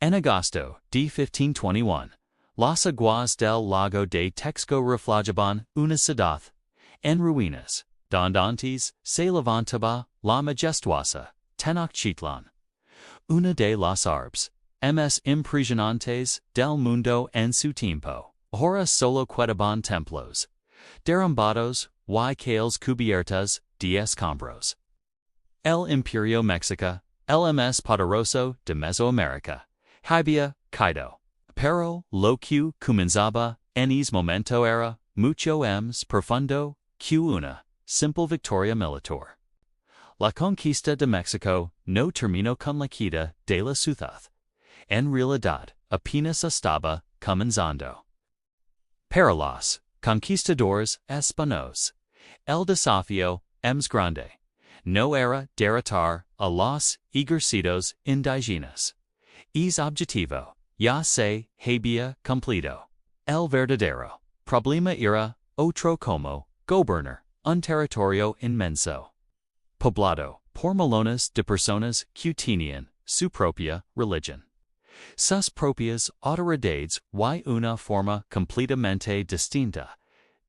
En agosto de 1521, las aguas del lago de Texco reflajaban una ciudad en ruinas, donde antes se levantaba la majestuosa Tenochtitlan, una de las urbes más impresionantes del mundo en su tiempo. Ahora solo quedaban templos derrumbados y calles cubiertas de escombros. El Imperio Mexica, el más poderoso de Mesoamérica, había caído, pero lo que comenzaba en ese momento era mucho más profundo que una simple victoria militar. La conquista de México no terminó con la caída de la ciudad. En realidad, apenas estaba comenzando. Para los conquistadores españoles, el desafío más grande no era derrotar a los ejércitos indígenas. Ese objetivo ya se había cumplido. El verdadero problema era otro: cómo gobernar un territorio inmenso, poblado por millones de personas que tenían su propia religión, sus propias autoridades y una forma completamente distinta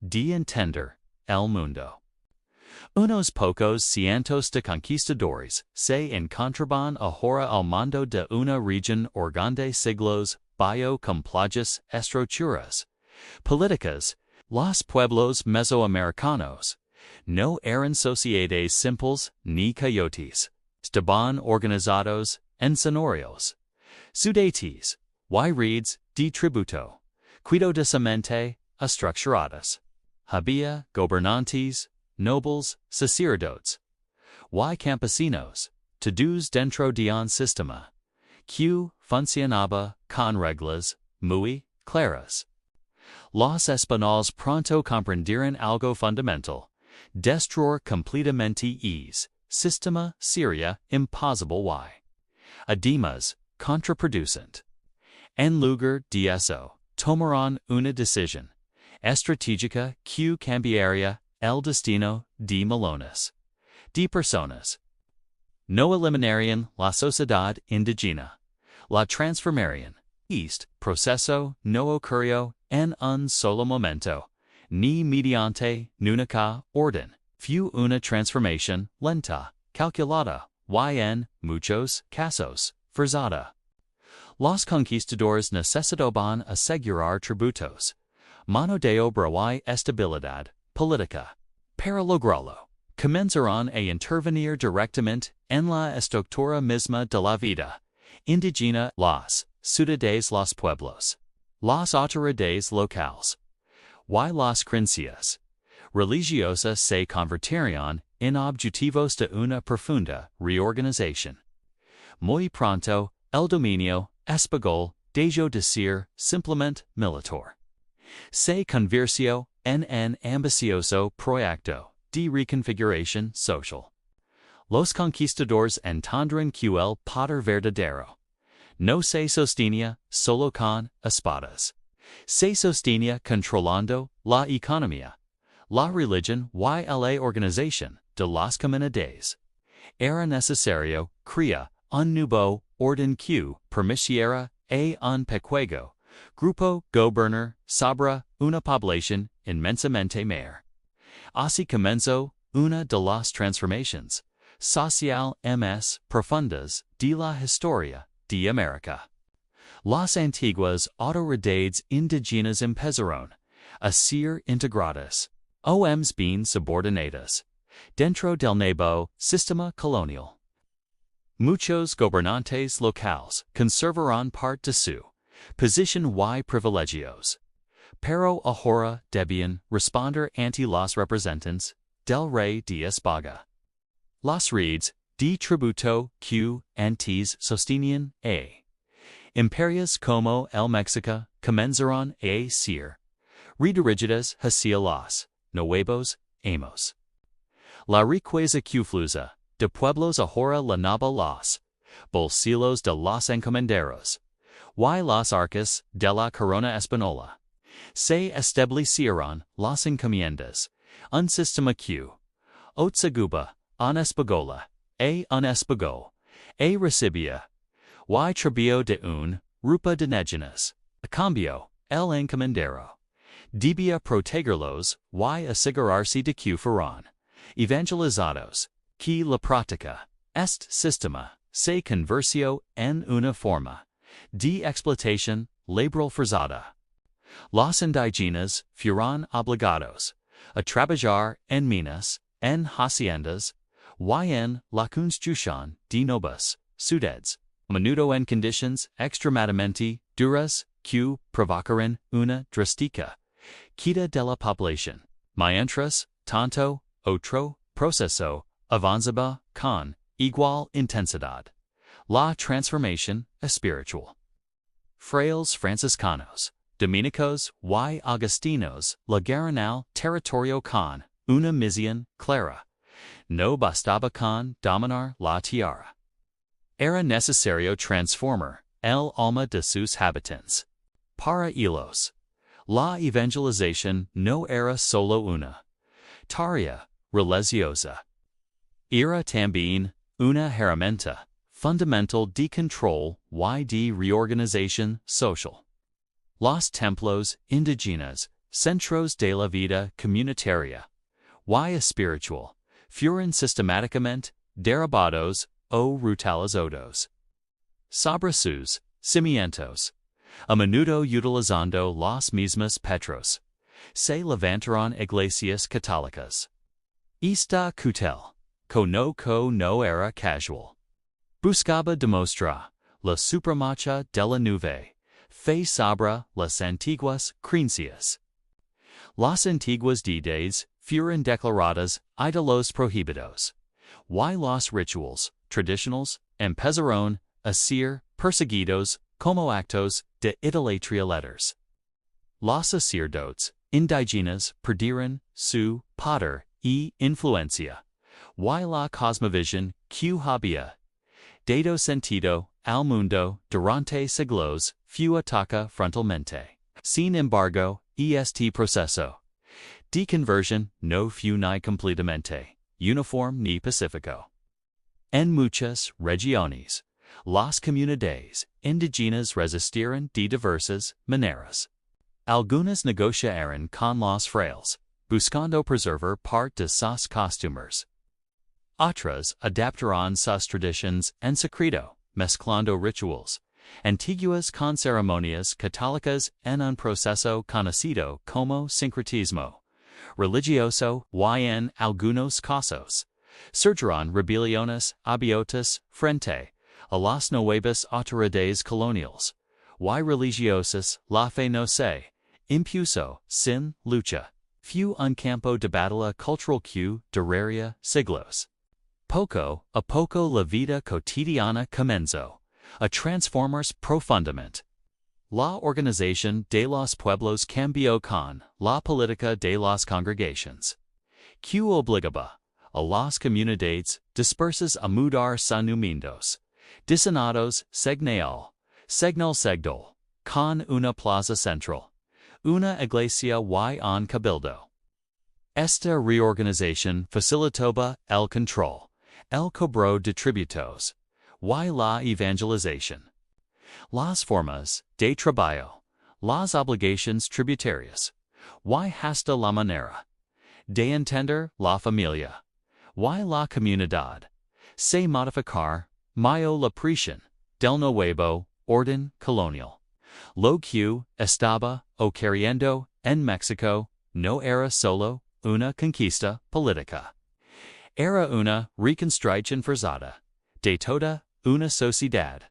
de entender el mundo. Unos pocos cientos de conquistadores se encontraban ahora al mando de una región organde siglos bio con plagas estructuras políticas. Los pueblos mesoamericanos no eran sociedades simples ni coyotes, estaban organizados en señoríos, ciudades y redes de tributo, cuidadosamente estructuradas. Había gobernantes, nobles, sacerdotes y campesinos, todos dentro de un sistema que funcionaba con reglas muy claras. Los españoles pronto comprendieron algo fundamental: destruir completamente ese sistema sería imposible y, además, contraproducente. En lugar de eso, tomaron una decisión estratégica que cambiaría el destino de millones de personas. No eliminarían la sociedad indígena, la transformarían. Este proceso no ocurrió en un solo momento, ni mediante única orden. Fue una transformación lenta, calculada, y en muchos casos, forzada. Los conquistadores necesitaban asegurar tributos, mano de obra y estabilidad política. Para lograrlo, comenzaron a intervenir directamente en la estructura misma de la vida indígena, las ciudades, los pueblos, las autoridades locales y las creencias religiosas se convirtieron en objetivos de una profunda reorganización. Muy pronto, el dominio español dejó de ser simplemente militar. Se convirtió en un ambicioso proyecto de reconfiguración social. Los conquistadores entendieron que el poder verdadero no se sostenía solo con espadas. Se sostenía controlando la economía, la religión y la organización de las comunidades. Era necesario crear un nuevo orden que permitiera a un pequeño grupo gobernar sobre una población inmensamente mayor. Así comenzó una de las transformaciones social más profundas de la historia de América. Las antiguas autoridades indígenas empezaron a ser integradas, o más bien subordinadas, dentro del nuevo sistema colonial. Muchos gobernantes locales conservaron parte de su posición y privilegios, pero ahora debían responder ante los representantes del rey de España. Las redes de tributo que antes sostenían a imperios como el Mexica comenzaron a ser redirigidas hacia los nuevos amos. La riqueza que fluye de pueblos ahora llenaba los bolsillos de los encomenderos y las arcas de la corona española. Se establecieron las encomiendas, un sistema que otsegaba un espagola, un espagol, recibía y tribio de un rupa de indígenas. A cambio, el encomendero. Debía protegerlos y asegurarse de que fueron evangelizados, que la práctica, este sistema, se convirtió en una forma de explotación laboral forzada. Los indígenas fueron obligados a trabajar en minas, en haciendas, y en la construcción de nuevas ciudades, a menudo en condiciones extremadamente duras que provocaron una drástica quita de la población. Mientras tanto, otro proceso avanzaba con igual intensidad. La transformación espiritual. Frailes franciscanos, dominicos y agustinos llegaron al territorio con una misión clara. No bastaba con dominar la tierra. Era necesario transformar el alma de sus habitantes. Para ellos, la evangelización no era solo una tarea religiosa. Era también una herramienta fundamental de control y de reorganización social. Los templos indígenas, centros de la vida comunitaria y espiritual, fueron sistemáticamente derribados o rutilizados. Sobre sus cimientos, a menudo utilizando los mismos petros, se levantaron iglesias católicas. Esta cutel, no era casual. Buscaba demostrar la supremacía de la nueva fe sobre las antiguas creencias. Las antiguas deidades fueron declaradas ídolos prohibidos, y los rituales tradicionales empezaron a ser perseguidos como actos de idolatría letters. Los sacerdotes indígenas perdieron su poder y influencia, y la cosmovisión que había dado sentido al mundo durante siglos fue atacada frontalmente. Sin embargo, este proceso de conversión no fue ni completamente uniforme ni pacífico. En muchas regiones, las comunidades indígenas resistieron de diversas maneras. Algunas negociaron con los frailes, buscando preservar parte de sus costumbres. Otras adaptaron sus tradiciones en secreto, mezclando rituales antiguos con ceremonias católicas en un proceso conocido como sincretismo religioso y en algunos casos surgieron rebeliones abiertas frente a las nuevas autoridades coloniales y religiosas. La fe no se impuso sin lucha. Fue un campo de batalla cultural que duraría siglos. Poco a poco la vida cotidiana comenzó a transformarse profundamente. La organización de los pueblos cambió con la política de las congregaciones, que obligaba a las comunidades dispersas a mudar sus números, designados segnal, segdol, con una plaza central, una iglesia y un cabildo. Esta reorganización facilitaba el control, el cobro de tributos, y la evangelización. Las formas de trabajo, las obligaciones tributarias, y hasta la manera de entender la familia, y la comunidad, se modificar, la presión del nuevo orden colonial. Lo que estaba ocurriendo en México no era solo una conquista política. Era una reconstrucción forzada de toda una sociedad.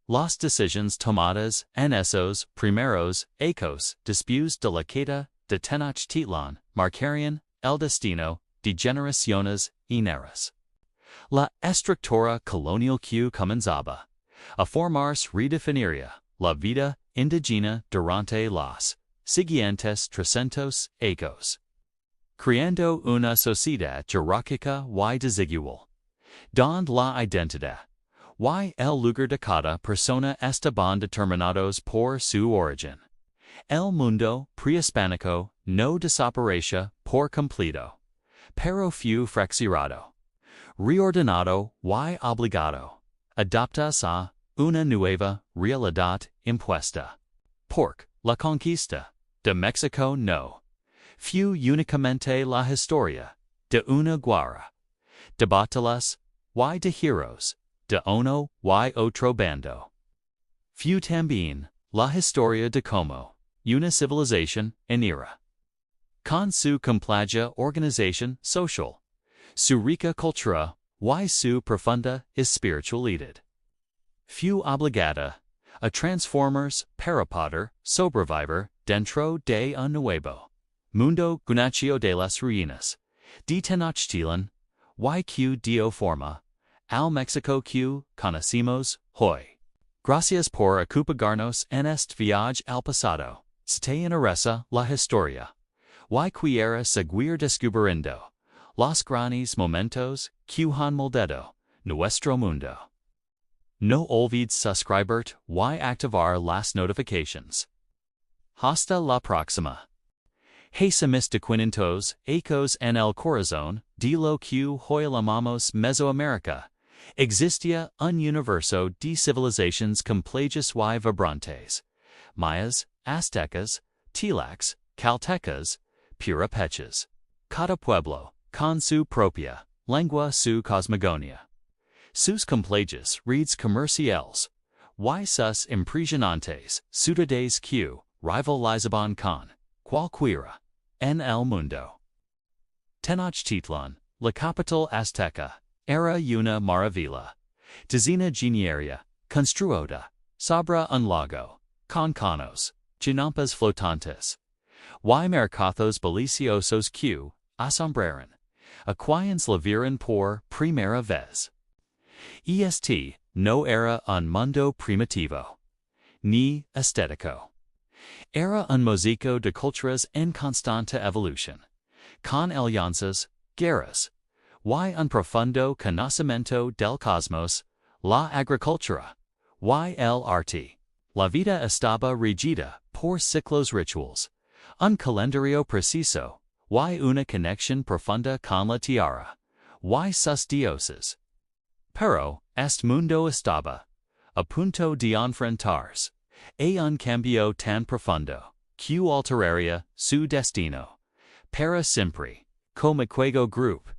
Las decisiones tomadas en esos primeros ecos después de la caída de Tenochtitlan marcarían el destino de generaciones enteras. La estructura colonial que comenzaba a formarse redefiniría la vida indígena durante los siguientes 300 ecos, creando una sociedad jerárquica y desigual, donde la identidad y el lugar de cada persona estaban determinados por su origen. El mundo prehispánico no desapareció por completo, pero fue fracturado, reordenado y obligado, adaptarse a una nueva realidad impuesta. Pork, la conquista de Mexico no. Fue únicamente la historia de una guerra. De batallas y de heroes, de uno y otro bando. Fue también la historia de cómo una civilización en era. Con su compleja organización social, su rica cultura y su profunda espiritualidad. Fue obligada a transformarse para poder sobrevivir dentro de un nuevo mundo gunacio de las ruinas de Tenochtitlan y que dio forma al México que conocemos hoy. Gracias por acompañarnos en este viaje al pasado. Si te interesa la historia y quieres seguir descubriendo los grandes momentos que han moldado nuestro mundo. No olvides suscribirte y activar las notifications. Hasta la próxima. Hacemos documentos ecos en el corazón de lo que hoy llamamos Mesoamérica. Existía un universo de civilizaciones complejas y vibrantes. Mayas, aztecas, tlaxcaltecas, caltecas, purépechas. Cada pueblo, con su propia lengua, su cosmogonía. Sus complejas redes comerciales y sus impresionantes ciudades que rivalizaban con cualquiera en el mundo. Tenochtitlan, la capital azteca, era una maravilla. Desde ingeniería construida sobre un lago, con canos, chinampas flotantes, y mercados deliciosos que asombraron a quienes la vieron por primera vez. Este no era un mundo primitivo, ni estético. Era un mosaico de culturas en constante evolución, con alianzas, guerras, y un profundo conocimiento del cosmos, la agricultura, y el arte. La vida estaba regida por ciclos rituales, un calendario preciso, y una conexión profunda con la tierra, y sus dioses. Pero este mundo estaba a punto de enfrentarse a un cambio tan profundo que alteraría su destino para siempre. Como juego group,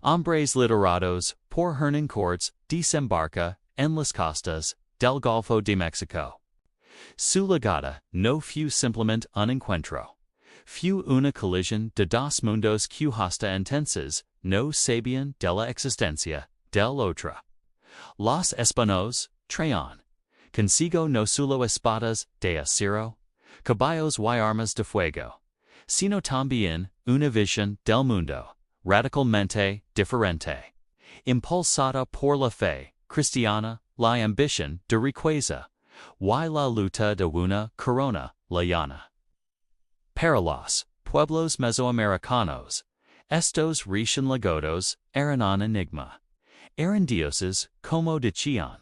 hombres liderados por Hernán Cortés desembarca en las costas del Golfo de México. Su llegada no fue simplemente un encuentro, fue una colisión de dos mundos que hasta entonces no sabían de la existencia del otro. Los españoles traían consigo no solo espadas de acero, caballos y armas de fuego, sino también una visión del mundo radicalmente diferente, impulsada por la fe cristiana, la ambición de riqueza, y la lucha de una corona llana. Para los pueblos mesoamericanos, estos recién llegados eran un enigma. Eran dioses, como decían,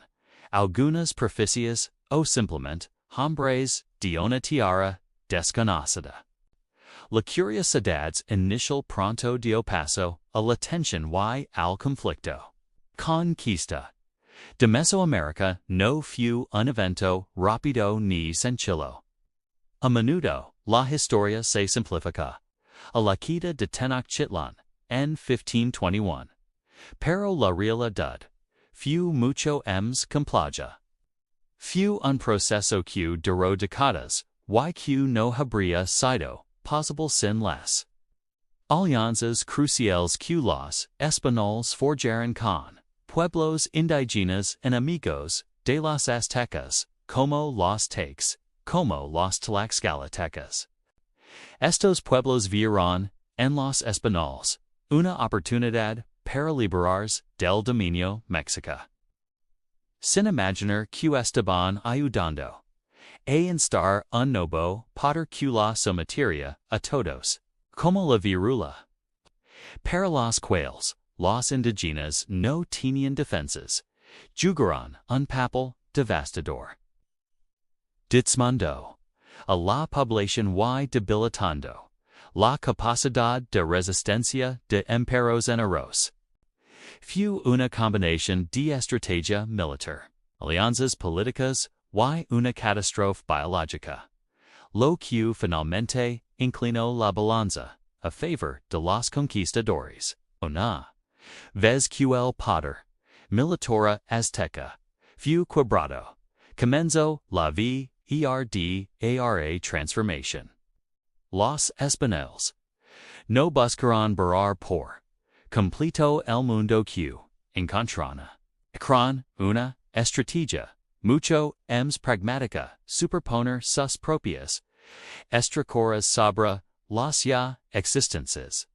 algunas profecías o simplemente hombres de una tierra desconocida. La curiosidad inicial pronto dio paso a la tensión y al conflicto. Conquista de Mesoamérica no fue un evento rápido ni sencillo. A menudo, la historia se simplifica. A la caída de Tenochtitlan en 1521. Pero la realidad fue mucho más compleja. Fue un proceso que duró décadas y que no habría sido posible sin las alianzas cruciales que los españoles forjaron con pueblos indígenas enemigos de los aztecas, como los teques, como los tlaxcaltecas. Estos pueblos vieron en los españoles una oportunidad para liberarse del dominio Mexica. Sin imaginar que estaban ayudando a instar un nuevo poder que la sometería a todos, como la virula. Para los cuales los indígenas no tenían defensas, jugaron un papel devastador. Dismando a la población y debilitando la capacidad de resistencia de imperios enteros. Fue una combinación de estrategia militar, alianzas políticas y una catástrofe biológica. Lo que finalmente inclinó la balanza a favor de los conquistadores. Una vez que el poder militar azteca fue quebrado, comenzó la verdadera transformación. Los españoles no buscaron borrar por completo el mundo que encontraron. Con una estrategia mucho más pragmática, superponer sus propias estructuras sobre las ya existentes.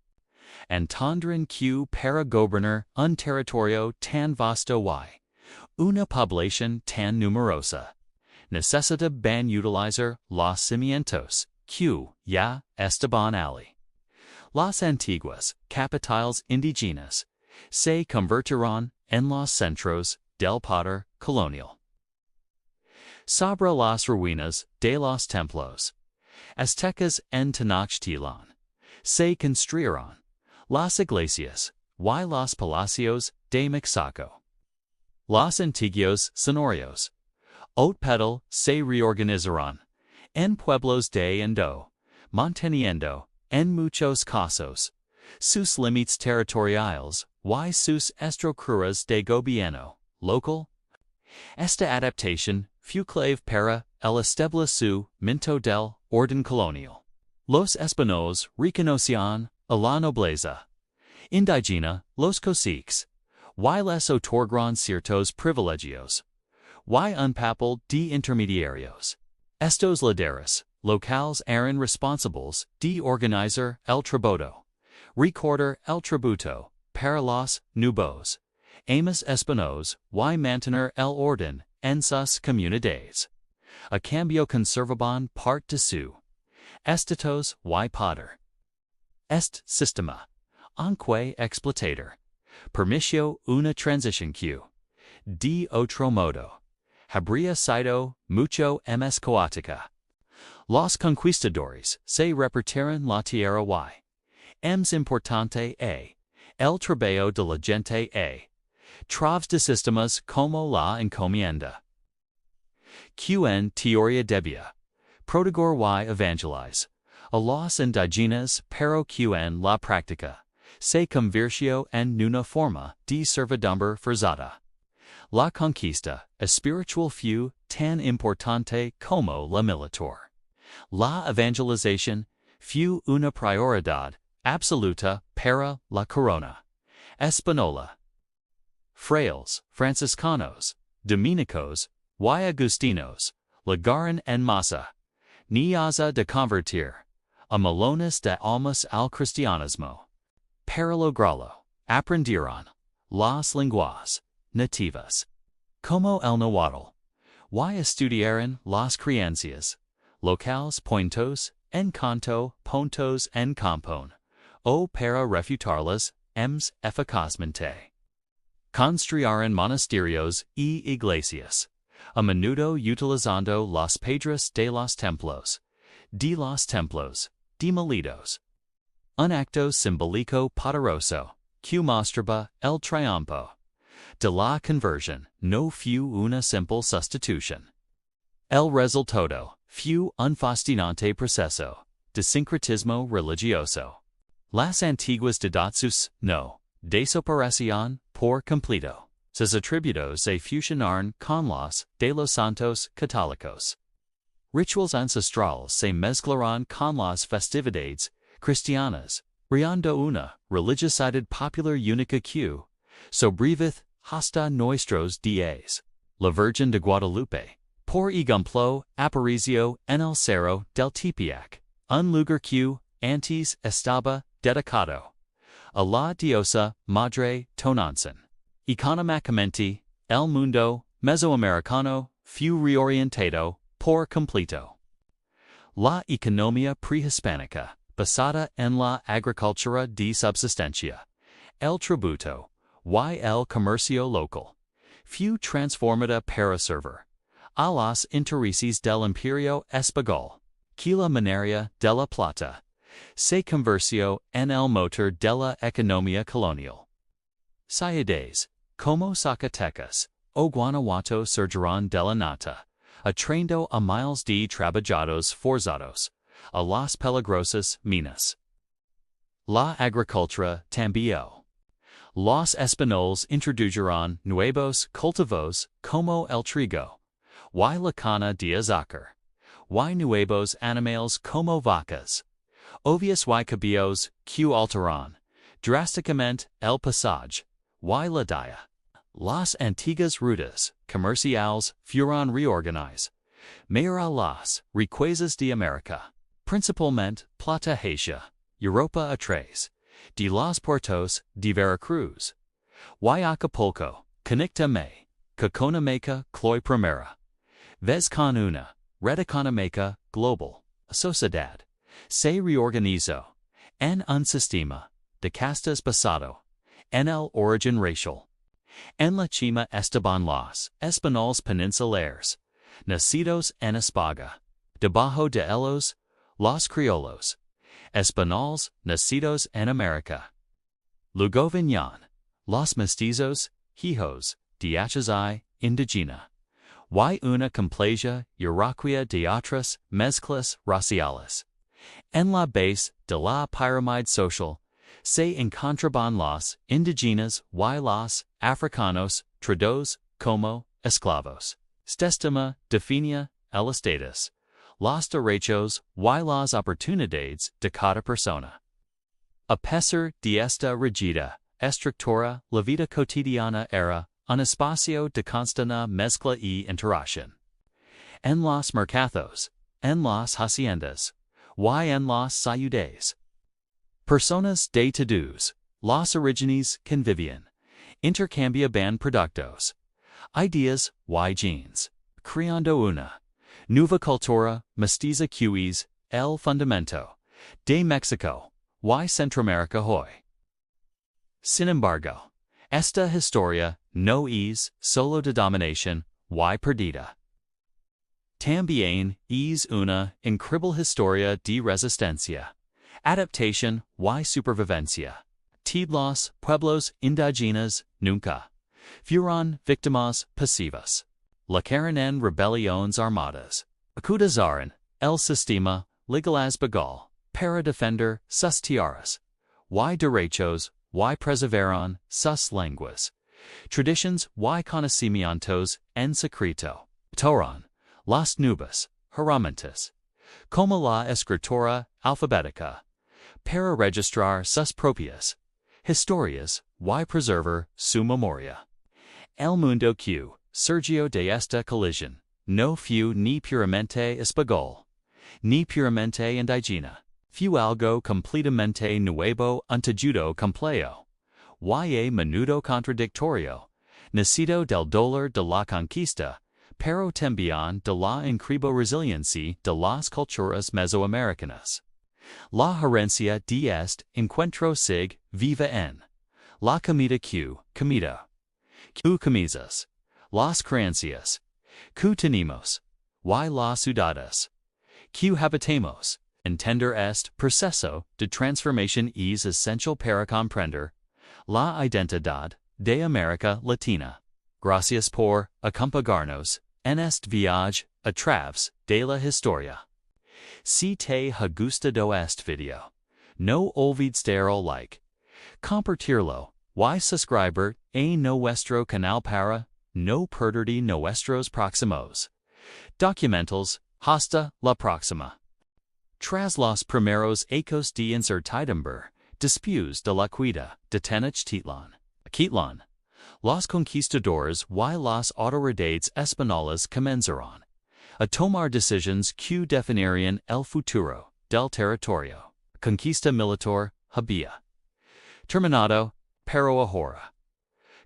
Entendrán que para gobernar un territorio tan vasto y una población tan numerosa, necesitaban utilizar los cimientos que ya estaban allí. Las antiguas capitales indígenas se convertirán en los centros del poder colonial. Sobre las ruinas de los templos aztecas en Tenochtitlan se construyeron las iglesias y los palacios de Mexico. Los antiguos señoríos Outpetal se reorganizaron en pueblos de Indo, manteniendo en muchos casos sus límites territoriales y sus estructuras de gobierno local. Esta adaptación fue clave para el establecimiento del orden colonial. Los españoles reconocían a la nobleza indígena, los caciques, y les otorgaron ciertos privilegios, y un papel de intermediarios. Estos líderes locales eran responsables de organizar el trabajo, recordar el tributo para los nuevos amos españoles y mantener el orden en sus comunidades. A cambio conservaban parte de su estatus y poder. Este sistema, aunque explotador, permitió una transición que, de otro modo, habría sido mucho más caótica. Los conquistadores se repartieron la tierra y, más importante el trabajo de la gente través de sistemas como la encomienda. Que en teoría debía proteger y evangelize a los indígenas, pero que en la práctica se convirtió en una forma de servidumbre forzada. La conquista espiritual fue tan importante como la militar. La evangelización fue una prioridad absoluta para la corona española. Frailes, franciscanos, dominicos y agustinos llegaron en masa, ni de convertir a millones de almas al cristianismo. Para lograrlo, aprendieron las lenguas nativas, como el náhuatl, y estudiaron las creencias locales puntos en campón, o para refutarlas más eficazmente. Construyeron monasterios y iglesias, a menudo utilizando las piedras de los templos demolidos. Un acto simbólico poderoso que mostraba el triunfo de la conversión no fue una simple sustitución. El resultado fue un fascinante proceso de sincretismo religioso. Las antiguas deidades no desaparecieron por completo. Sus atributos se fusionaron con los de los santos católicos. Rituals ancestrales se mezclaron con las festividades cristianas, creando una religiosidad popular única que sobrevive hasta nuestros días. La Virgen de Guadalupe, por ejemplo, apareció en el Cerro del Tepeyac, un lugar que antes estaba dedicado a la diosa Madre Tonantzin. Económicamente, el mundo mesoamericano fue reorientado por completo. La economía prehispánica, basada en la agricultura de subsistencia, el tributo y el comercio local, fue transformada para servir a los intereses del Imperio español, que la minería de la plata se convirtió en el motor de la economía colonial. Ciudades como Zacatecas O Guanajuato surgieron de la nata, atrayendo a miles de trabajados forzados, a las peligrosas minas. La agricultura cambió. Los españoles introdujeron nuevos cultivos como el trigo, y la cana de azúcar, y nuevos animales como vacas, ovejas y caballos que alteraron drásticamente el paisaje, y la dia. Las antiguas rutas comerciales fueron reorganizadas, mayor las riquezas de América, principalmente plata hacia Europa a través de los puertos de Veracruz, y Acapulco, conquista económica cloy primera, vez con una red económica global, sociedad, se reorganizó en un sistema de castas basado en el origen racial. En la cima estaban los españoles peninsulares, nacidos en España, debajo de ellos, los criollos, españoles nacidos en América. Luego venían los mestizos, hijos de HI indígena, y una compleja hierarquía de otras mezclas raciales. En la base de la pirámide social se encontraban los indígenas y los africanos tratados como esclavos. Sistema definía el estatus, los derechos y las oportunidades de cada persona. A pesar de esta rigida estructura, la vida cotidiana era un espacio de constante mezcla y interacción. En los mercados, en las haciendas, y en las ciudades. Personas de todos los orígenes convivían, intercambiaban productos, ideas y genes, creando una nueva cultura mestiza que es el fundamento de México y Centroamérica hoy. Sin embargo, esta historia no es solo de dominación y perdida. También es una increíble historia de resistencia, adaptación y supervivencia. Los pueblos indígenas nunca fueron víctimas pasivas. Lucharon en rebeliones armadas, acusaron el sistema legal legal para defender sus tierras y derechos y preservaron sus lenguas, tradiciones y conocimientos en secreto. Toron las nuevas herramientas, como la escritura alfabética, para registrar sus propias historias y preservar su memoria. El mundo que surgió de esta colisión no fue ni puramente español, ni puramente indígena, fue algo completamente nuevo antiguo complejo, y a menudo contradictorio, nacido del dolor de la conquista, pero también de la increíble resiliencia de las culturas mesoamericanas. La herencia de este encuentro sig viva en la comida que comisas, las creencias que tenemos, y las ciudades que habitamos. Entender este proceso de transformación es esencial para comprender la identidad de América Latina. Gracias por acompañarnos en este viaje a través de la historia. Si te ha gustado este video, no olvides darle like, compartirlo y suscribir a nuestro canal para no perderte nuestros próximos documentals. Hasta la próxima. Tras los primeros ecos de incertidumbre, después de la caída de Tenochtitlan, los conquistadores y las autoridades españolas comenzaron a tomar decisiones que definirían el futuro del territorio. Conquista militar había terminado, pero ahora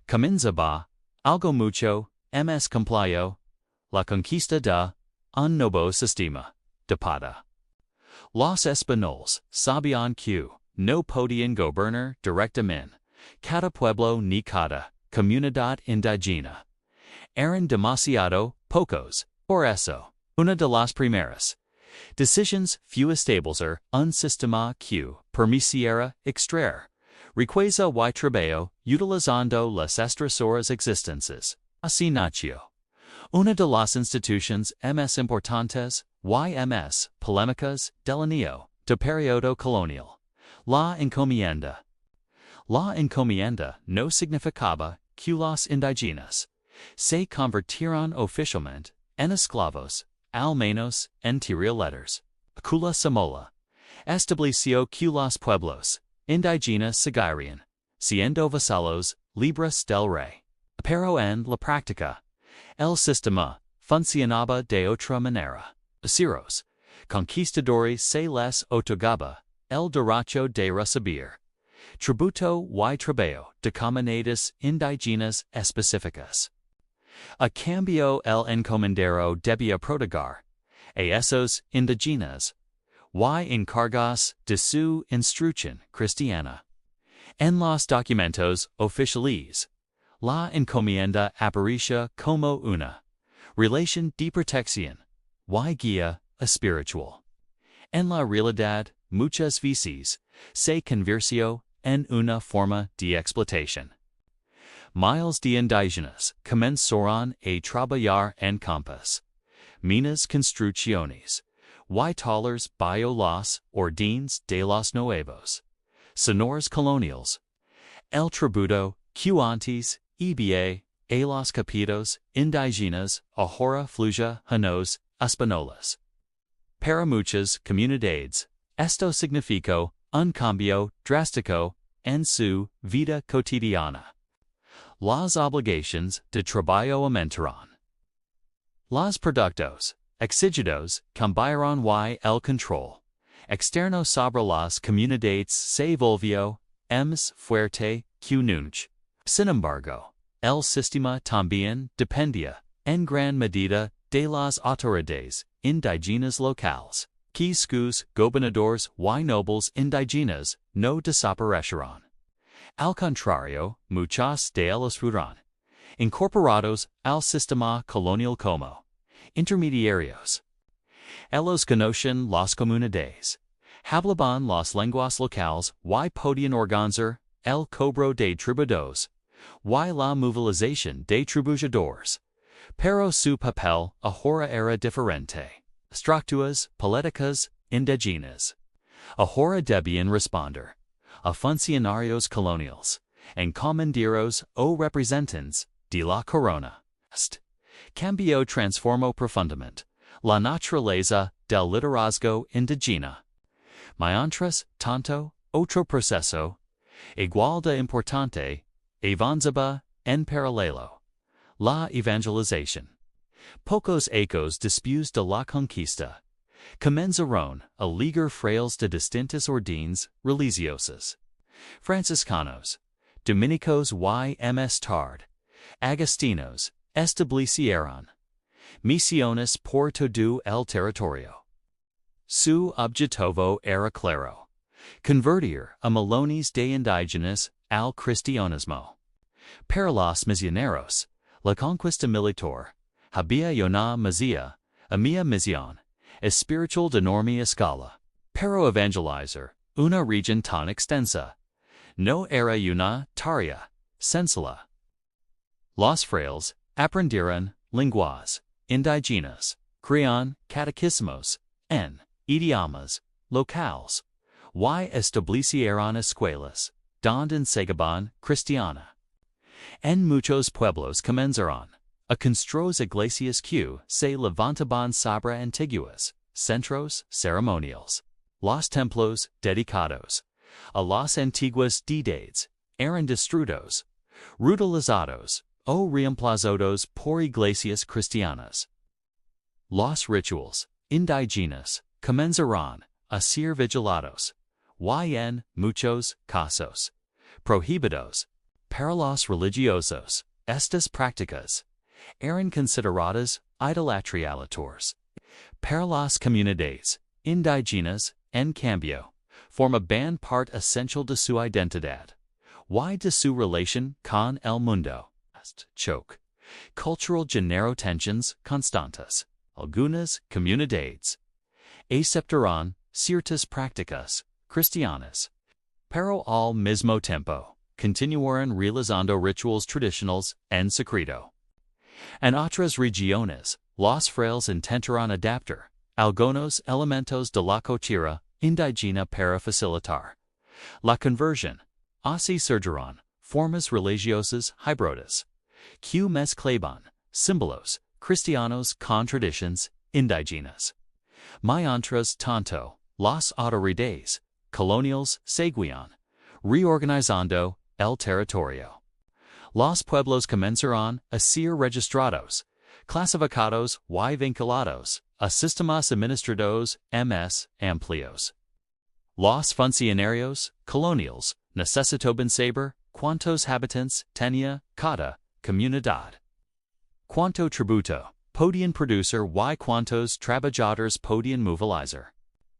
comenzaba algo mucho más complejo, la conquista de un nuevo sistema de poder. Los españoles sabían que no podían gobernar directamente cada pueblo ni cada comunidad indígena. Eran demasiado pocos. Por eso, una de las primeras decisiones fue establecer un sistema que permitiera extraer riqueza y trabajo utilizando las estructuras existentes. Así nació. Una de las instituciones más importantes, YMS, polémicas, del año, de periodo colonial. La encomienda. La encomienda no significaba que los indígenas se convirtieron oficialmente en esclavos, al menos en letters. Cula Samola estableció que los pueblos indígenas seguirían siendo vasallos libres del rey. Pero en la práctica, el sistema funcionaba de otra manera. Asiros, conquistadores se les otorgaba el derecho de recibir tributo y trabajo de comunidades indígenas específicas. A cambio el encomendero debía proteger a esos indígenas y encargas de su instrucción cristiana. En los documentos oficiales, la encomienda aparece como una relación de protección y guía espiritual. En la realidad, muchas veces se convirtió en una forma de explotación. Miles de indígenas comenzaron a trabajar en campos, minas construcciones, y talleres bajo los órdenes de los nuevos señores coloniales. El tributo que antes había a los capitos indígenas ahora fluye a los españoles. Para muchas comunidades, esto significó un cambio drástico en su vida cotidiana. Las obligaciones de trabajo aumentaron. Los productos exigidos cambiaron y el control externo sobre las comunidades se volvió más fuerte que nunca. Sin embargo, el sistema también dependía en gran medida de las autoridades indígenas locales, que sus gobernadores y nobles indígenas no desaparecieron. Al contrario, muchos de ellos fueron incorporados al sistema colonial como intermediarios. Ellos conocen las comunidades, hablaban las lenguas locales y podían organizar el cobro de tributos y la movilización de trabajadores. Pero su papel ahora era diferente. Estructuras políticas indígenas ahora debían responder a funcionarios coloniales, encomenderos o representantes de la corona. Este cambio transformó profundamente la naturaleza del liderazgo indígena. Mientras tanto, otro proceso, igual de importante, avanzaba en paralelo: la evangelización. Pocos ecos después de la conquista comenzaron a ligar frailes de distintas órdenes religiosas, franciscanos, dominicos y más tarde, agustinos, establecieron misiones por todo el territorio. Su objetivo era claro: convertir a millones de indígenas al cristianismo. Para los misioneros, la conquista militar había una misión espiritual de enorme escala. Pero evangelizar una región tan extensa no era una tarea sencilla. Los frailes aprendieron lenguas indígenas, crearon catequismos en idiomas locales y establecieron escuelas donde enseñaban cristiana. En muchos pueblos comenzaron a construir iglesias que se levantaban sobre antiguos centros ceremoniales. Los templos dedicados a las antiguas deidades eran destruidos, rutilizados o reemplazados por iglesias cristianas. Los rituales indígenas comenzaron a ser vigilados y en muchos casos prohibidos. Para los religiosos, estas prácticas eran consideradas idolatriales. Para las comunidades indígenas, en cambio, formaban parte esencial de su identidad y de su relación con el mundo. Choque cultural generó tensiones constantes. Algunas comunidades aceptaron ciertas prácticas cristianas, pero al mismo tiempo continuaron realizando rituales tradicionales en secreto. En otras regiones, los frailes intentaron adaptar algunos elementos de la cultura indígena para facilitar la conversión. Así surgieron formas religiosas híbridas que mezclaban símbolos cristianos con tradiciones indígenas. Mientras tanto, las autoridades coloniales seguían reorganizando el territorio. Los pueblos comenzaron a ser registrados, clasificados y vinculados a sistemas administrativos más amplios. Los funcionarios coloniales necesitaban saber cuántos habitantes tenía cada comunidad, cuánto tributo podían producir y cuántos trabajadores podían movilizar.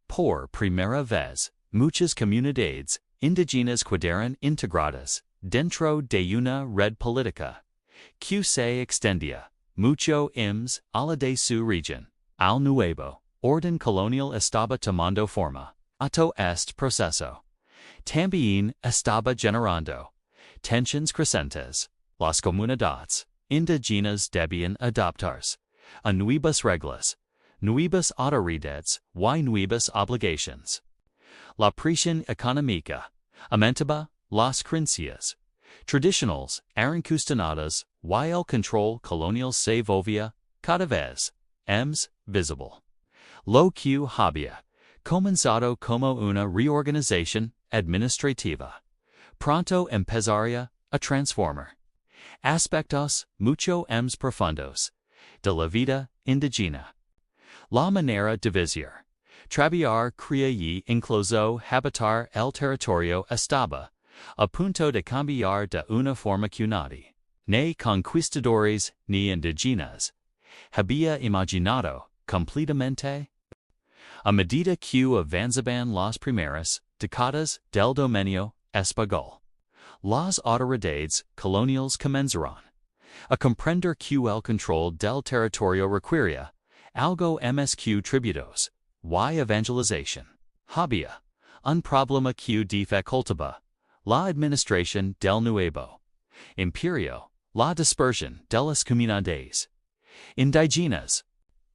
Por primera vez, muchas comunidades indígenas quedaron integradas dentro de una red política que se extendía mucho más allá de su región. El nuevo orden colonial estaba tomando forma. Este proceso también estaba generando tensiones crecientes. Las comunidades indígenas debían adaptarse a nuevas reglas, nuevas autoridades y nuevas obligaciones. La presión económica aumentaba, las creencias tradicionales eran cuestionadas y el control colonial se volvía cada vez más visible. Lo que había comenzado como una reorganización administrativa pronto empezaría a transformar aspectos mucho más profundos de la vida indígena. La manera de vivir, trabajar, crear y incluso habitar el territorio estaba a punto de cambiar de una forma que nadie, ni conquistadores ni indígenas, había imaginado completamente. A medida que avanzaban las primeras décadas del dominio español, las autoridades coloniales comenzaron a comprender que el control del territorio requería algo más que tributos y evangelización. Había un problema que dificultaba la administración del nuevo Imperio, la dispersión de las comunidades indígenas.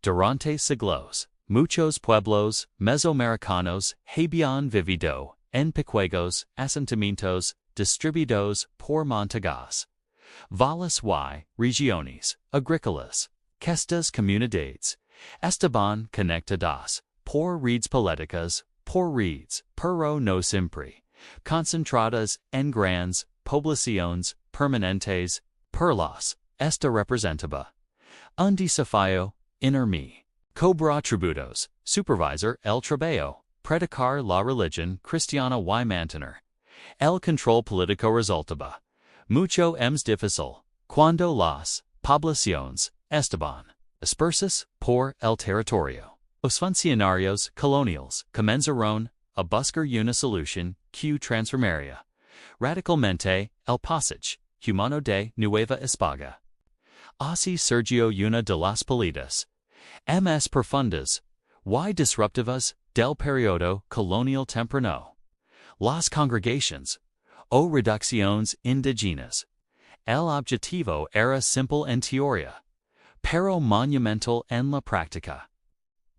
Durante siglos, muchos pueblos mesoamericanos habían vivido en pequeños asentamientos distribuidos por montañas, valles y regiones agrícolas. Estas comunidades estaban conectadas por redes políticas, pero no siempre concentradas en grandes poblaciones permanentes. Per las, esta representaba un desafío enorme. Cobrar tributos, supervisar el trabajo, predicar la religión cristiana y mantener el control político resultaba mucho más difícil cuando las poblaciones estaban dispersas por el territorio. Los funcionarios coloniales comenzaron a buscar una solución que transformaría radicalmente el paisaje humano de Nueva España. Así surgió una de las políticas más profundas y disruptivas del periodo colonial temprano. Las congregaciones o reducciones indígenas. El objetivo era simple en teoría, pero monumental en la práctica.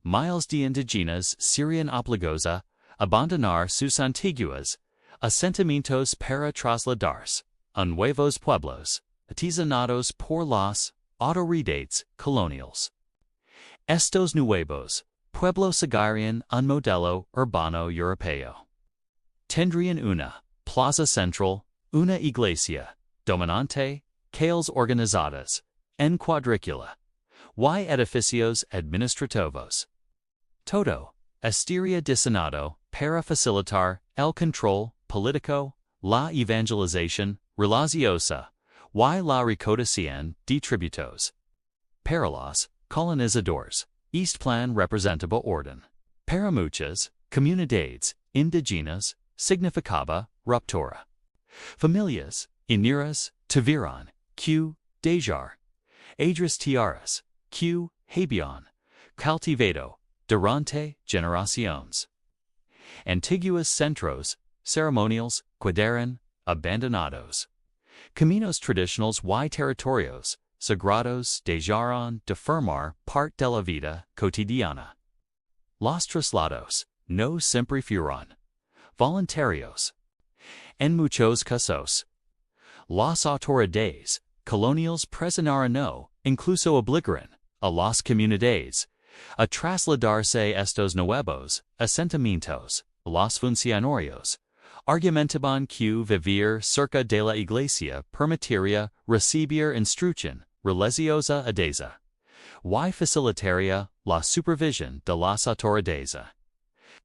Miles de indígenas serían obligados a abandonar sus antiguos asentamientos para trasladarse a nuevos pueblos, artesanados por las autoridades coloniales. Estos nuevos pueblos seguirían un modelo urbano europeo. Tendrían una plaza central, una iglesia dominante, calles organizadas en cuadrícula, y edificios administrativos. Todo estaría diseñado para facilitar el control político, la evangelización religiosa y la recaudación de tributos. Para los colonizadores, este plan representaba orden. Para muchas comunidades indígenas, significaba ruptura. Familias enteras tuvieron que dejar otras tierras que habían cultivado durante generaciones. Antiguos centros ceremoniales quedaron abandonados. Caminos tradicionales y territorios sagrados, dejaron de formar parte de la vida cotidiana. Los traslados no siempre fueron voluntarios. En muchos casos, las autoridades coloniales presionaron no, incluso obligaron a las comunidades a trasladarse estos nuevos asentamientos. Los funcionarios argumentaban que vivir cerca de la iglesia permitiría recibir instrucción religiosa adesa, y facilitaría la supervisión de las autoridades.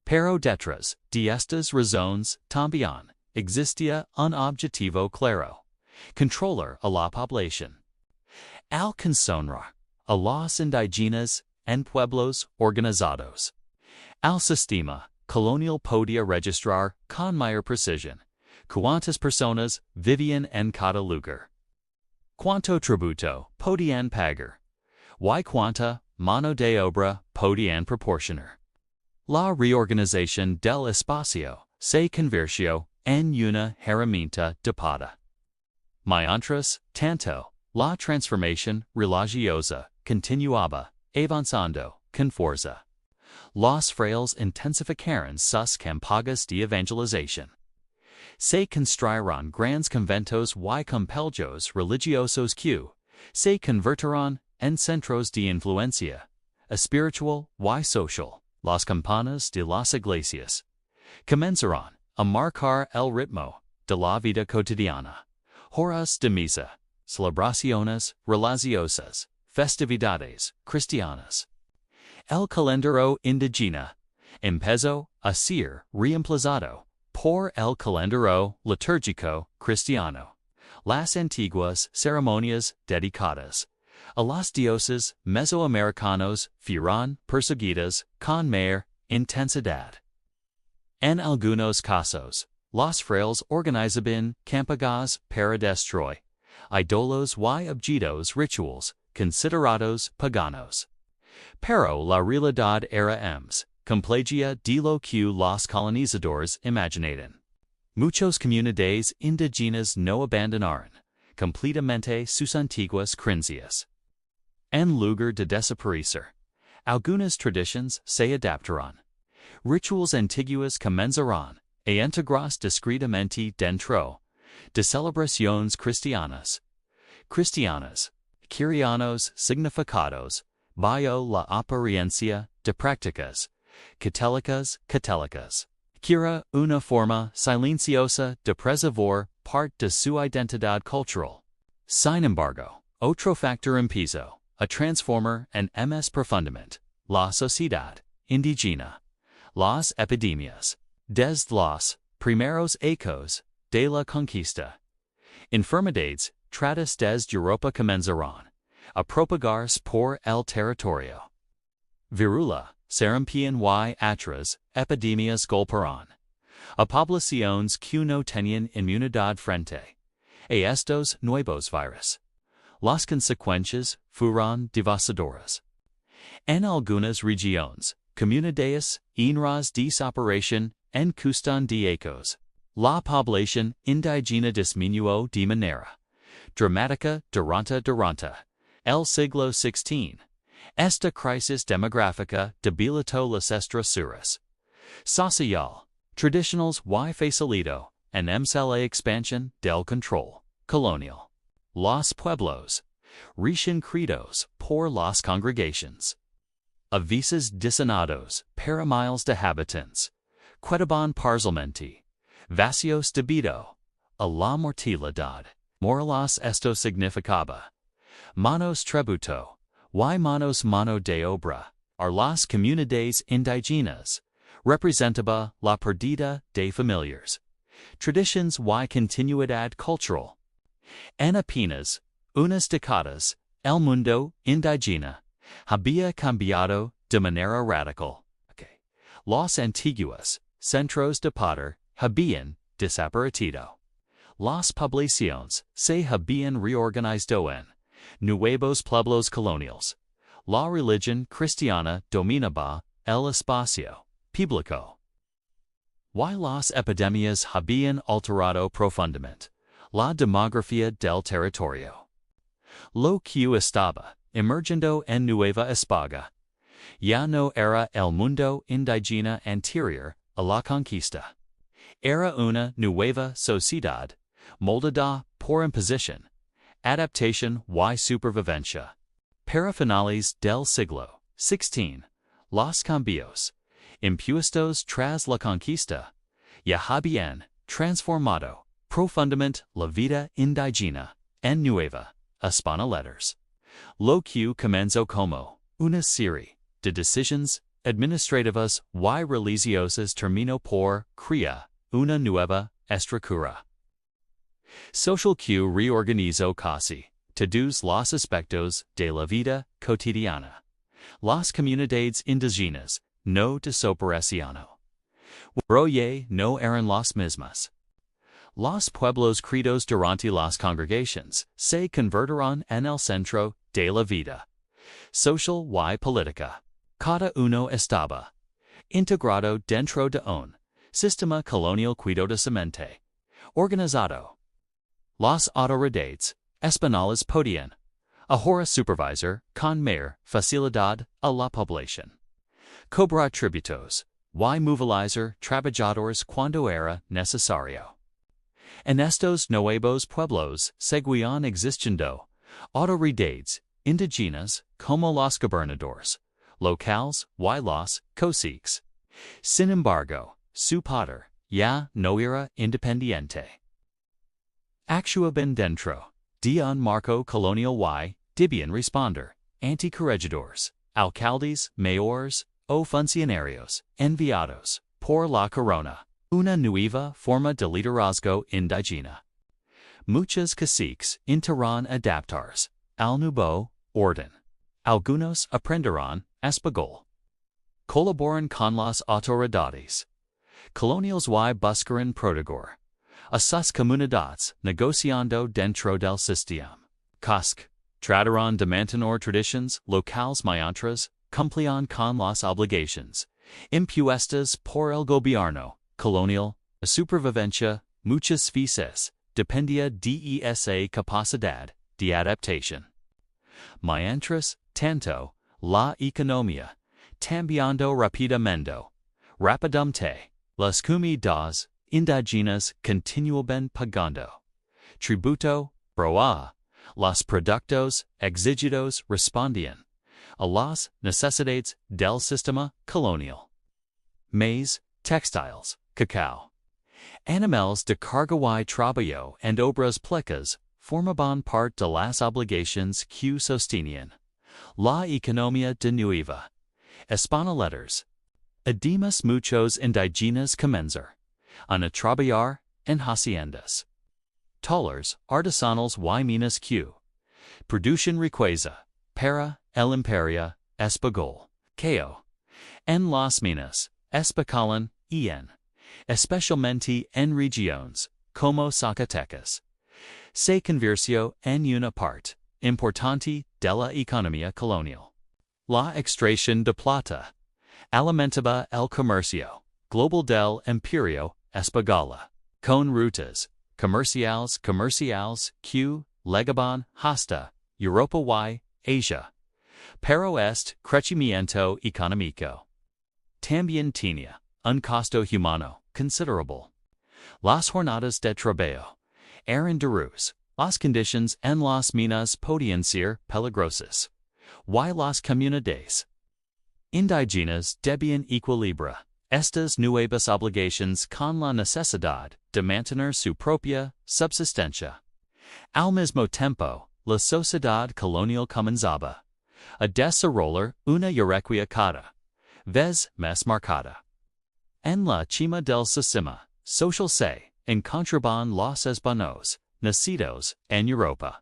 Pero detrás de estas razones también existía un objetivo claro: controlar a la población. Al consonar a los indígenas en pueblos organizados, el sistema colonial podía registrar con mayor precisión cuántas personas vivían en cada lugar, cuánto tributo podían pagar, y cuánta mano de obra podían proporcionar. La reorganización del espacio se convirtió en una herramienta de poda. Mientras tanto, la transformación religiosa continuaba avanzando con fuerza. Los frailes intensificaron sus campañas de evangelización. Se construyeron grandes conventos y campellos religiosos que se convirtieron en centros de influencia espiritual y social. Las campanas de las iglesias comenzaron a marcar el ritmo de la vida cotidiana. Horas de misa, celebraciones religiosas, festividades cristianas. El calendario indígena empezó a ser reemplazado por el calendario litúrgico cristiano. Las antiguas ceremonias dedicadas a los dioses mesoamericanos fueron perseguidas con mayor intensidad. En algunos casos, los frailes organizaban campañas para destruir ídolos y objetos rituales considerados paganos. Pero la realidad era más compleja de lo que los colonizadores imaginaban. Muchas comunidades indígenas no abandonaron completamente sus antiguas creencias. En lugar de desaparecer, algunas tradiciones se adaptaron. Rituals antiguos comenzaron a integrarse discretamente dentro de celebraciones cristianas. Cristianos significados bajo la apariencia de prácticas católicas. Que era una forma silenciosa de preservar parte de su identidad cultural. Sin embargo, otro factor empezó a transformar en más profundamente la sociedad indígena. Las epidemias, desde los primeros ecos de la conquista. Enfermedades traídas desde Europa comenzaron a propagarse por el territorio. Viruela, sarampión y otras epidemias golpearon a poblaciones que no tenían inmunidad frente a estos nuevos virus. Las consecuencias fueron devastadoras. En algunas regiones, comunidades enteras desaparecieron en cuestión de ecos. La población indígena disminuyó de manera dramática durante el siglo XVI. Esta crisis demográfica debilitó las estructuras social, tradicionales y facilitó en la expansión del control colonial. Los pueblos, recién creados por las congregaciones, a veces decenados para miles de habitantes, quedaban parcialmente vacíos debido a la mortalidad. Morelos esto significaba menos tributo y mano de obra. A las comunidades indígenas representaba la pérdida de familiares, tradiciones y continuidad cultural. En apenas unas décadas, el mundo indígena había cambiado de manera radical. Los antiguos centros de poder habían desaparecido. Las poblaciones se habían reorganizado en nuevos pueblos coloniales. La religión cristiana dominaba el espacio público. Y las epidemias habían alterado profundamente la demografía del territorio. Lo que estaba emergiendo en Nueva España. Ya no era el mundo indígena anterior a la conquista. Era una nueva sociedad, moldada por imposición, adaptación y supervivencia. Para finales del siglo XVI, los cambios, impuestos tras la conquista, ya habían transformado profundamente la vida indígena en Nueva España letters. Lo que comenzó como una serie de decisiones administrativas y religiosas terminó por crear una nueva estructura social que reorganizó casi todos los aspectos de la vida cotidiana. Las comunidades indígenas no desaparecieron. Hoy no eran las mismas. Los pueblos creados durante las congregaciones se convirtieron en el centro de la vida social y política. Cada uno estaba integrado dentro de un sistema colonial cuidadosamente organizado. Las autoridades españolas podían ahora supervisar con mayor facilidad a la población, cobrar tributos y movilizar trabajadores cuando era necesario. En estos nuevos pueblos seguían existiendo autoridades indígenas como los gobernadores locales y los caciques. Sin embargo, su poder ya no era independiente. Actuaban dentro de un marco colonial y debían responder ante corregidores, alcaldes, mayores o funcionarios enviados por la corona. Una nueva forma de liderazgo indígena. Muchos caciques intentarán adaptarse al nuevo orden. Algunos aprenderán español. Colaboran con las autoridades coloniales y buscarán proteger a sus comunidades negociando dentro del sistema. Tratarán de mantener tradiciones locales mientras cumplían con las obligaciones impuestas por el gobierno colonial. A supervivencia muchas veces dependía de esa capacidad de adaptación. Mientras tanto, la economía cambiando rápidamente, las comunidades indígenas continuaban pagando tributo pro los productos exigidos respondían a las necesidades del sistema colonial. Maize, textiles, cacao, animales de carga y trabajo and obras públicas formaban parte de las obligaciones que sostenían la economía de Nueva España letters. Además muchos indígenas comenzaron a trabajar en haciendas, talleres artesanales y minas que producen riqueza para el Imperio español. En las minas españolas especialmente en regiones como Zacatecas, se convirtió en una parte importante de la economía colonial. La extracción de plata alimentaba el comercio global del Imperio español, con rutas comerciales que llegaban hasta Europa y Asia. Pero este crecimiento económico también tenía un costo humano considerable. Las jornadas de trabajo eran duras, las condiciones en las minas podían ser peligrosas, y las comunidades indígenas debían equilibrar estas nuevas obligaciones con la necesidad de mantener su propia subsistencia. Al mismo tiempo, la sociedad colonial comenzaba a desarrollar una jerarquía cada vez más marcada. En la cima del sistema social se encontraban los hispanos nacidos en Europa.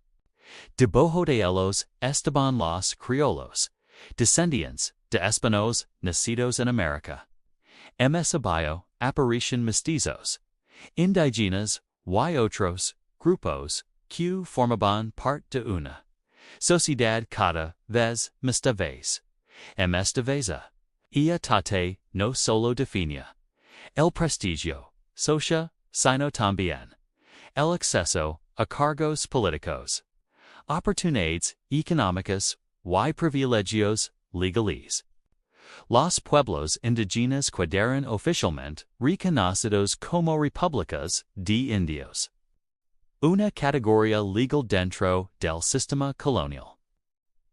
Debajo de ellos estaban los criollos, descendientes de hispanos nacidos en América. Ese bio aparecen mestizos, indígenas y otros grupos que formaban parte de una sociedad cada vez más diversa. Esta diversa tate no solo definía el prestigio social, sino también el acceso a cargos políticos. oportunidades económicas y privilegios legales. Los pueblos indígenas quedaron oficialmente reconocidos como repúblicas de indios. Una categoría legal dentro del sistema colonial.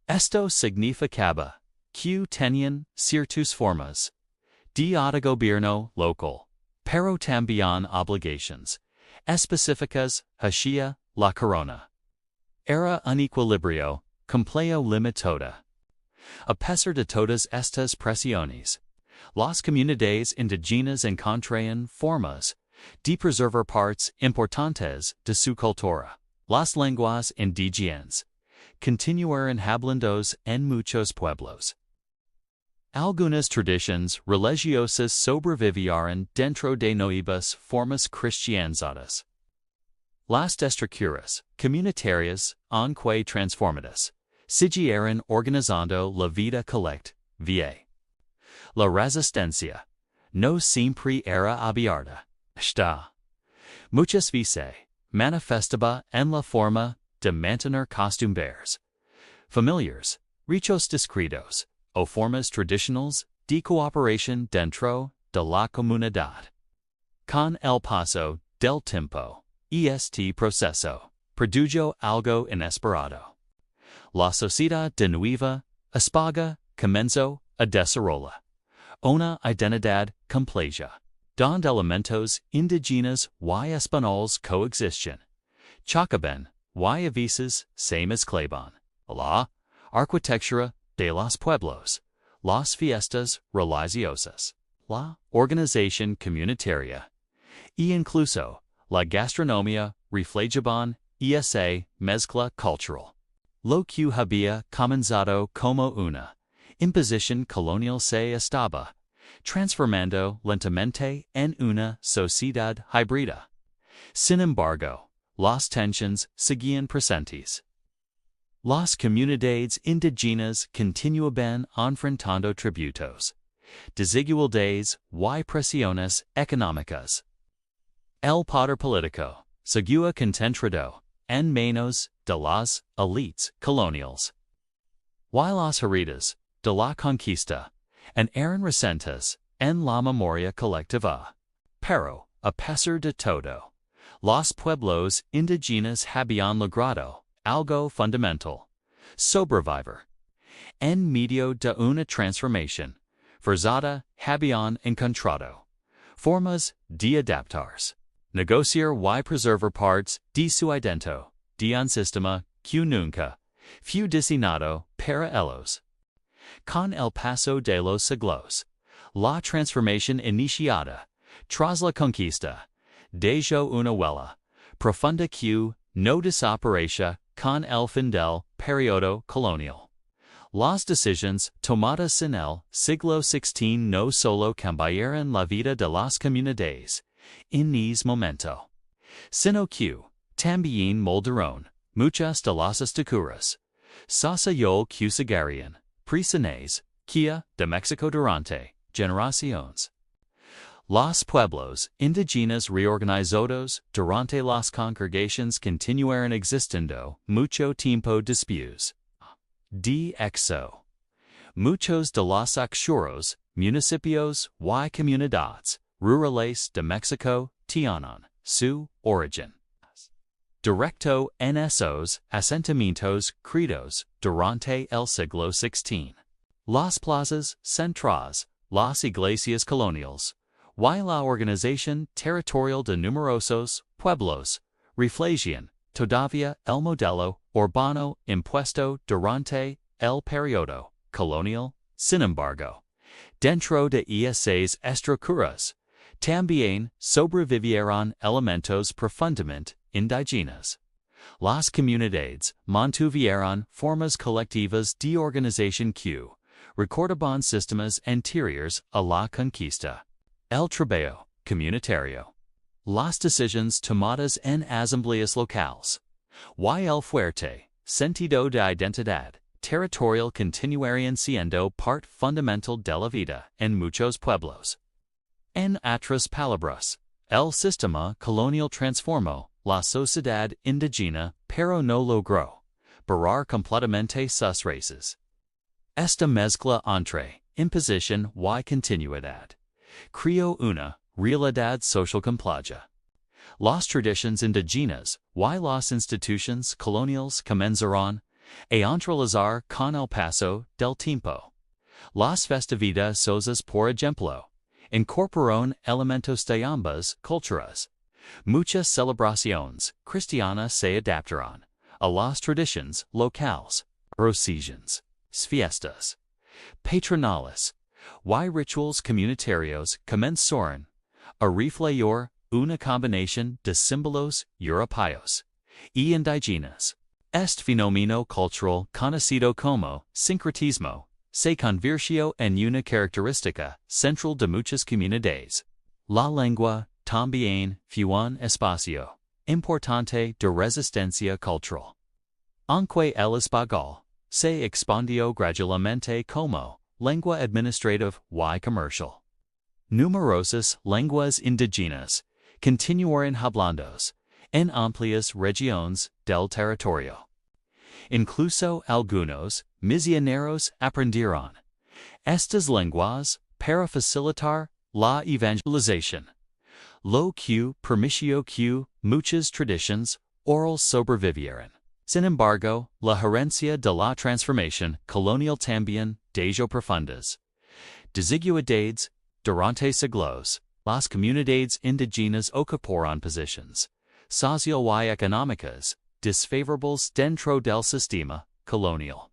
Esto significaba que tenían ciertas formas de autogobierno local, pero también obligaciones específicas hacia la corona. Era un equilibrio complejo limitado. A pesar de todas estas presiones, las comunidades indígenas encontraron formas de preservar partes importantes de su cultura. Las lenguas indígenas continuaron hablando en muchos pueblos. Algunas tradiciones religiosas sobrevivieron dentro de nuevas formas cristianizadas. Las estructuras comunitarias, aunque transformadas, siguieron organizando la vida colectiva. La resistencia no siempre era abierta. Muchas veces manifestaba en la forma de mantener costumbres familiares, ritos discretos, o formas tradicionales de cooperación dentro de la comunidad. Con el paso del tiempo, este proceso produjo algo inesperado. La sociedad de nueva España comenzó a desarrollar una identidad compleja, donde elementos indígenas y españoles coexisten, chocaban y a veces se mezclaban. La arquitectura de los pueblos, las fiestas religiosas, la organización comunitaria, e incluso la gastronomía reflejaban esa mezcla cultural. Lo que había comenzado como una imposición colonial se estaba transformando lentamente en una sociedad híbrida. Sin embargo, las tensiones seguían presentes. Las comunidades indígenas continuaban enfrentando tributos, desigualdades y presiones económicas. El poder político seguía concentrado en manos de las élites coloniales. Y las heridas de la conquista eran recientes en la memoria colectiva. Pero, a pesar de todo, los pueblos indígenas habían logrado algo fundamental: sobrevivir. En medio de una transformación forzada habían encontrado formas de adaptarse, negociar y preservar partes de su identidad de un sistema que nunca fue diseñado para ellos. Con el paso de los siglos, la transformación iniciada tras la conquista dejó una huella profunda que no desapareció con el fin del periodo colonial. Las decisiones tomadas en el siglo XVI no solo cambiaron la vida de las comunidades en ese momento, sino que también moldearon muchas de las estructuras social que seguirían presentes de México durante generaciones. Los pueblos indígenas reorganizados durante las congregaciones continuaron existiendo mucho tiempo después. De hecho, muchos de los actuales municipios y comunidades rurales de México tienen su origen directo en esos asentamientos creados durante el siglo XVI. Las plazas centrales, las iglesias coloniales, y la organización territorial de numerosos pueblos reflejan todavía el modelo urbano impuesto durante el periodo colonial. Sin embargo, dentro de esas estructuras, también sobrevivieron elementos profundamente indígenas. Las comunidades mantuvieron formas colectivas de organización que recordaban sistemas anteriores a la conquista. El trabajo comunitario, las decisiones tomadas en asambleas locales, y el fuerte sentido de identidad territorial continuarían siendo parte fundamental de la vida en muchos pueblos. En otras palabras, el sistema colonial transformó la sociedad indígena, pero no logró esperar completamente sus raíces. Esta mezcla entre imposición y continuidad creó una realidad social compleja. Las tradiciones indígenas y las instituciones coloniales comenzaron a entrelazar con el paso del tiempo. Las festividades socias, por ejemplo, incorporaron elementos de ambas culturas. Muchas celebraciones cristianas se adaptaron a las tradiciones locales, procesiones, fiestas patronales y rituales comunitarios comenzaron a reflejar una combinación de símbolos europeos y indígenas. Este fenómeno cultural conocido como sincretismo se convirtió en una característica central de muchas comunidades. La lengua también fue un espacio importante de resistencia cultural. Aunque el español se expandió gradualmente como lengua administrativa y comercial, numerosas lenguas indígenas continuaron hablándose en amplias regiones del territorio. Incluso algunos misioneros aprendieron estas lenguas para facilitar la evangelización, lo que permitió que muchas tradiciones orales sobrevivieran. Sin embargo, la herencia de la transformación colonial también dejó profundas desigualdades. Durante siglos, las comunidades indígenas ocuparon posiciones social y económicas desfavorables dentro del sistema colonial.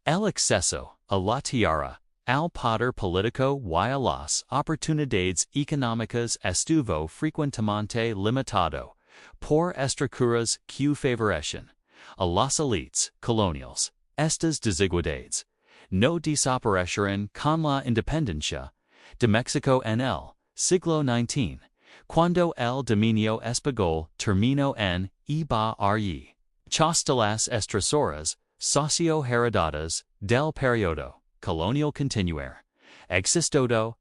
El acceso a la tierra, al poder político y a las oportunidades económicas estuvo frecuentemente limitado por estructuras que favorecen a las élites coloniales. Estas desigualdades no desaparecieron con la independencia de México en el siglo XIX, cuando el dominio español terminó en Ibarra. Muchas de las estructuras socio-heredadas del periodo colonial continuar existiendo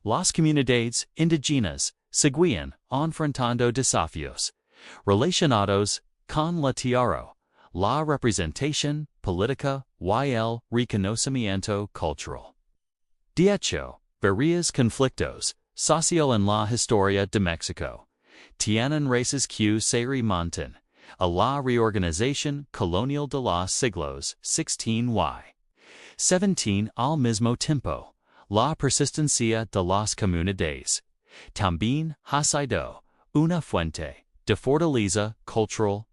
las comunidades indígenas seguían enfrentando desafíos relacionados con la tierra, la representación política y el reconocimiento cultural. De hecho, varios conflictos sociales en la historia de México tienen raíces que se remontan a la reorganización colonial de los siglos XVI y XVII. Al mismo tiempo, la persistencia de las comunidades también ha sido una fuente de fortaleza cultural.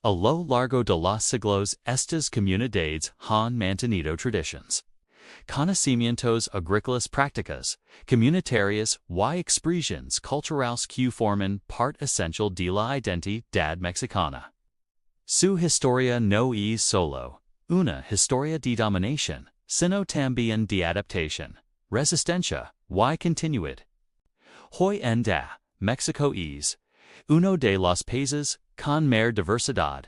A lo largo de los siglos, estas comunidades han mantenido tradiciones, conocimientos agrícolas, prácticas comunitarias y expresiones culturales que forman parte esencial de la identidad mexicana. Su historia no es solo una historia de dominación, sino también de adaptación, resistencia y continuidad. Hoy en día, México es uno de los países con mayor diversidad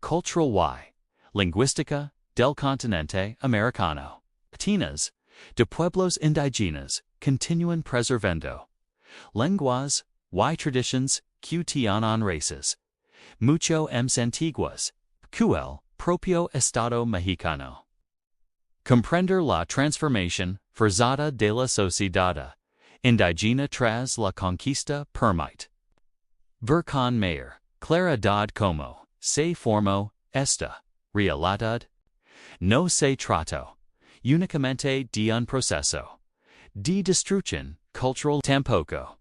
cultural y lingüística del continente americano. Decenas de pueblos indígenas continúan preservando lenguas y tradiciones que tienen raíces mucho más antiguas que el propio Estado mexicano. Comprender la transformación forzada de la sociedad indígena tras la conquista permite ver con mayor claridad cómo se formó esta realidad. No se trató únicamente de un proceso de destrucción cultural, tampoco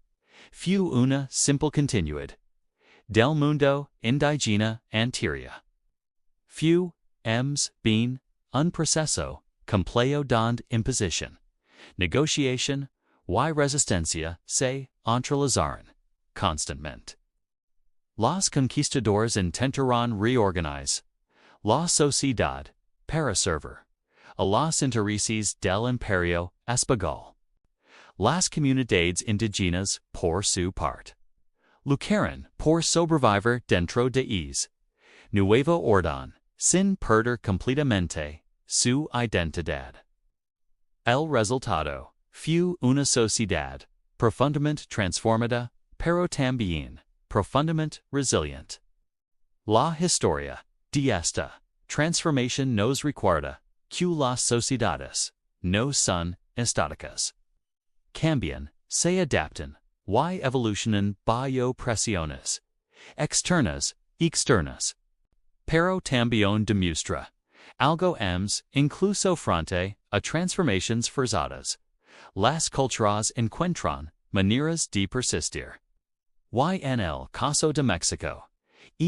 fue una simple continuidad del mundo indígena anterior. Fue más bien un proceso complejo donde imposición, negociación y resistencia se entrelazaron constantemente. Los conquistadores intentaron reorganizar la sociedad para servir a los intereses del Imperio español. Las comunidades indígenas, por su parte, lucharon por sobrevivir dentro de ese nuevo orden, sin perder completamente su identidad. El resultado fue una sociedad profundamente transformada, pero también profundamente resiliente. La historia de esta transformación nos recuerda que las sociedades no son estáticas. Cambian, se adaptan, y evolucionan bajo presiones externas y externas. Pero también demuestra algo más incluso frente a transformaciones forzadas. Las culturas encuentran maneras de persistir. Y en el caso de México,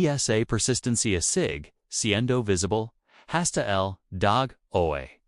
esa persistencia sigue siendo visible hasta el dag hoy.